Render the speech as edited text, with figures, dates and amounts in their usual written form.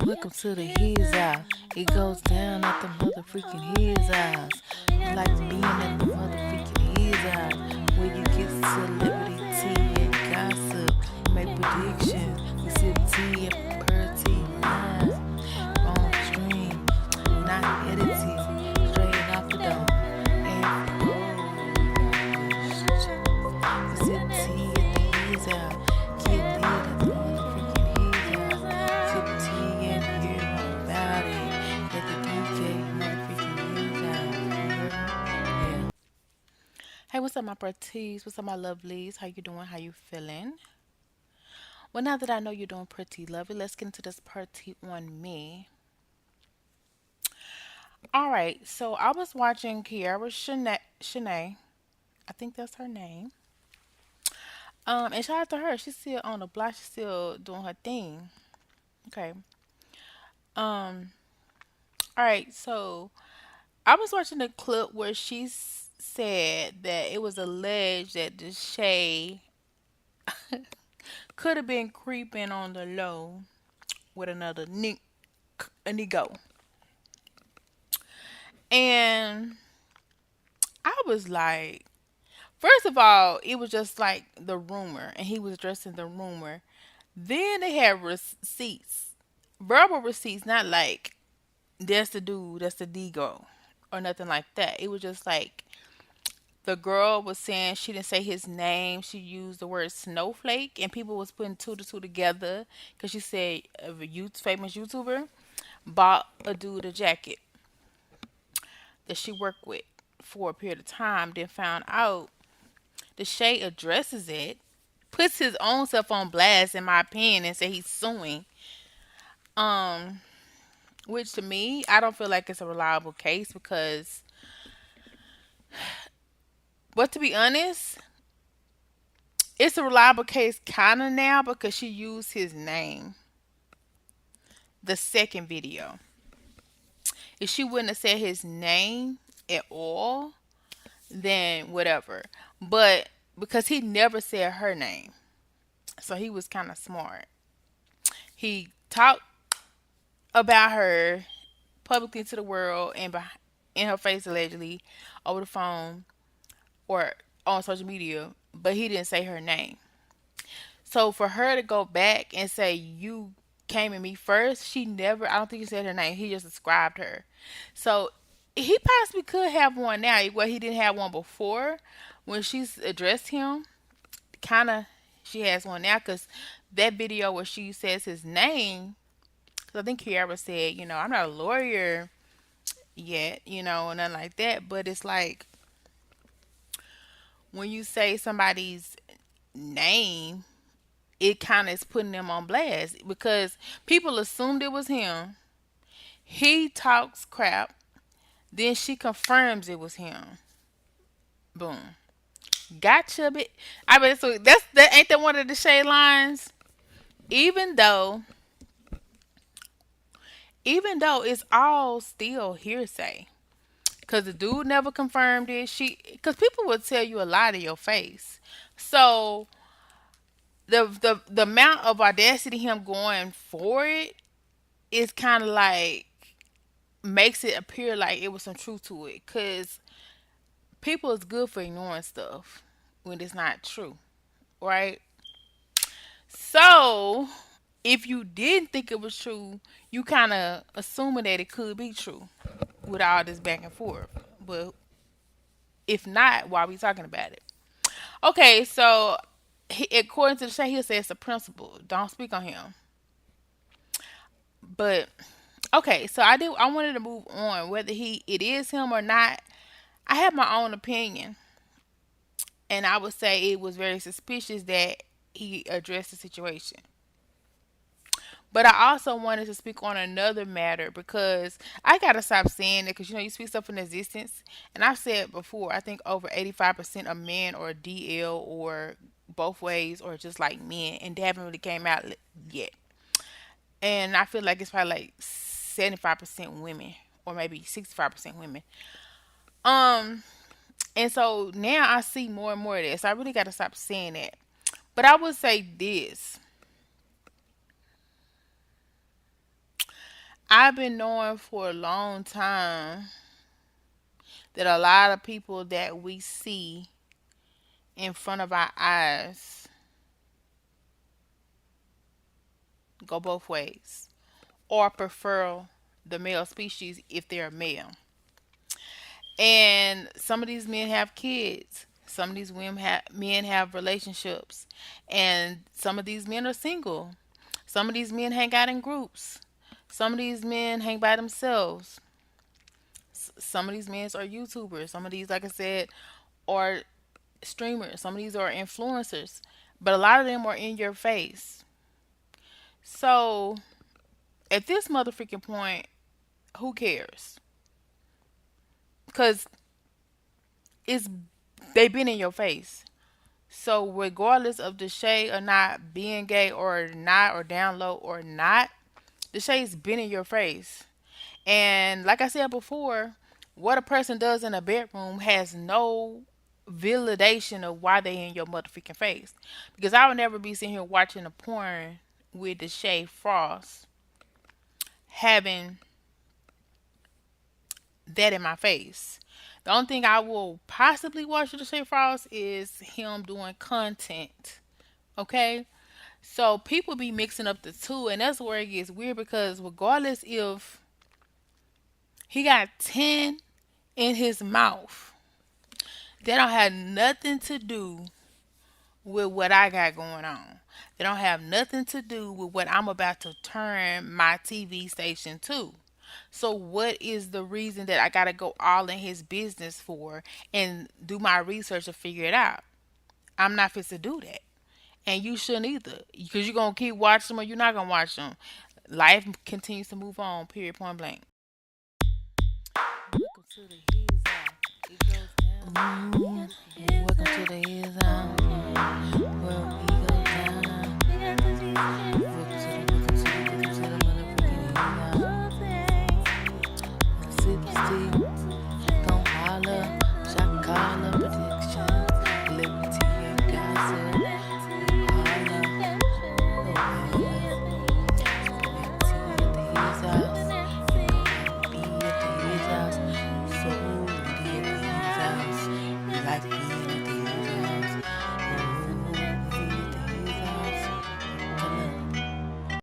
Welcome to the His House. It goes down at the motherfucking His House. Like being at the motherfucking His House. Where you get celebrity tea and gossip. Make predictions. We sip tea and per tea line. On stream. Not edited. Straight off the dome. And we sip tea at the His House. Get lit at the motherfucking His House. Sip tea and hear all about it. At the DJ motherfucking His House. Yeah. Hey, what's up, my pretties? What's up, my lovelies? How you doing? How you feeling? Well, now that I know you're doing pretty lovely, let's get into this party on me. All right, so I was watching Kiara Shanae. I think that's her name. And shout out to her. She's still on the block. She's still doing her thing. Okay. Um. All right. So I was watching a clip where said that it was alleged that Deshae could have been creeping on the low with another a nigga. And I was like, first of all, it was just like the rumor, and he was addressing the rumor. Then they had receipts, verbal receipts, not like that's the dude, that's the Digo, or nothing like that. It was just like the girl was saying she didn't say his name. She used the word snowflake, and people was putting two to two together because she said a famous YouTuber bought a dude a jacket that she worked with for a period of time. Then found out the Shay addresses it, puts his own self on blast, in my opinion, and say he's suing. Um, which to me, I don't feel like it's a reliable case because, but to be honest, it's a reliable case kind of now because she used his name. The second video, if she wouldn't have said his name at all, then whatever. But because he never said her name, so he was kind of smart. He talked about her publicly to the world and in her face allegedly over the phone or on social media, but he didn't say her name. So for her to go back and say you came at me first, she never. I don't think he said her name. He just described her. So he possibly could have one now. Well, he didn't have one before when she's addressed him. Kind of, she has one now because that video where she says his name. Cause I think Kiara said, I'm not a lawyer yet, and nothing like that. But it's like when you say somebody's name, it kind of is putting them on blast because people assumed it was him. He talks crap, then she confirms it was him. Boom, gotcha. Bit. I mean, so that ain't that one of the shade lines. Even though, even though it's all still hearsay, because the dude never confirmed it. Because people would tell you a lie to your face. So the amount of audacity him going for it is kind of like makes it appear like it was some truth to it. Because people is good for ignoring stuff when it's not true, right? So if you didn't think it was true, you kind of assuming that it could be true with all this back and forth. But if not, why are we talking about it? Okay, so according to the show, he'll say it's a principle. Don't speak on him. But okay, so I wanted to move on. Whether it is him or not, I have my own opinion, and I would say it was very suspicious that he addressed the situation. But I also wanted to speak on another matter because I gotta stop saying it because you speak stuff in existence, and I've said before. I think over 85% of men are DL or both ways or just like men, and they haven't really came out yet. And I feel like it's probably like 75% women or maybe 65% women. Um, and so now I see more and more of this. I really gotta stop saying that. But I would say this. I've been knowing for a long time that a lot of people that we see in front of our eyes go both ways or prefer the male species if they're male. And some of these men have kids. Some of these men have relationships. And some of these men are single. Some of these men hang out in groups. Some of these men hang by themselves. Some of these men are YouTubers. Some of these, like I said, are streamers. Some of these are influencers. But a lot of them are in your face. So at this motherfucking point, who cares? Because it's they been in your face. So regardless of Deshae or not being gay or not or down low or not, Deshae's been in your face. And like I said before, what a person does in a bedroom has no validation of why they in your motherfucking face. Because I would never be sitting here watching a porn with Deshae Frost having that in my face. The only thing I will possibly watch with Deshae Frost is him doing content. Okay? So people be mixing up the two, and that's where it gets weird because regardless if he got 10 in his mouth, they don't have nothing to do with what I got going on. They don't have nothing to do with what I'm about to turn my TV station to. So what is the reason that I gotta go all in his business for and do my research to figure it out? I'm not fit to do that. And you shouldn't either. Because you're gonna keep watching them or you're not gonna watch them. Life continues to move on, period, point blank. Welcome to the His Out. It goes down. Welcome to the His Out.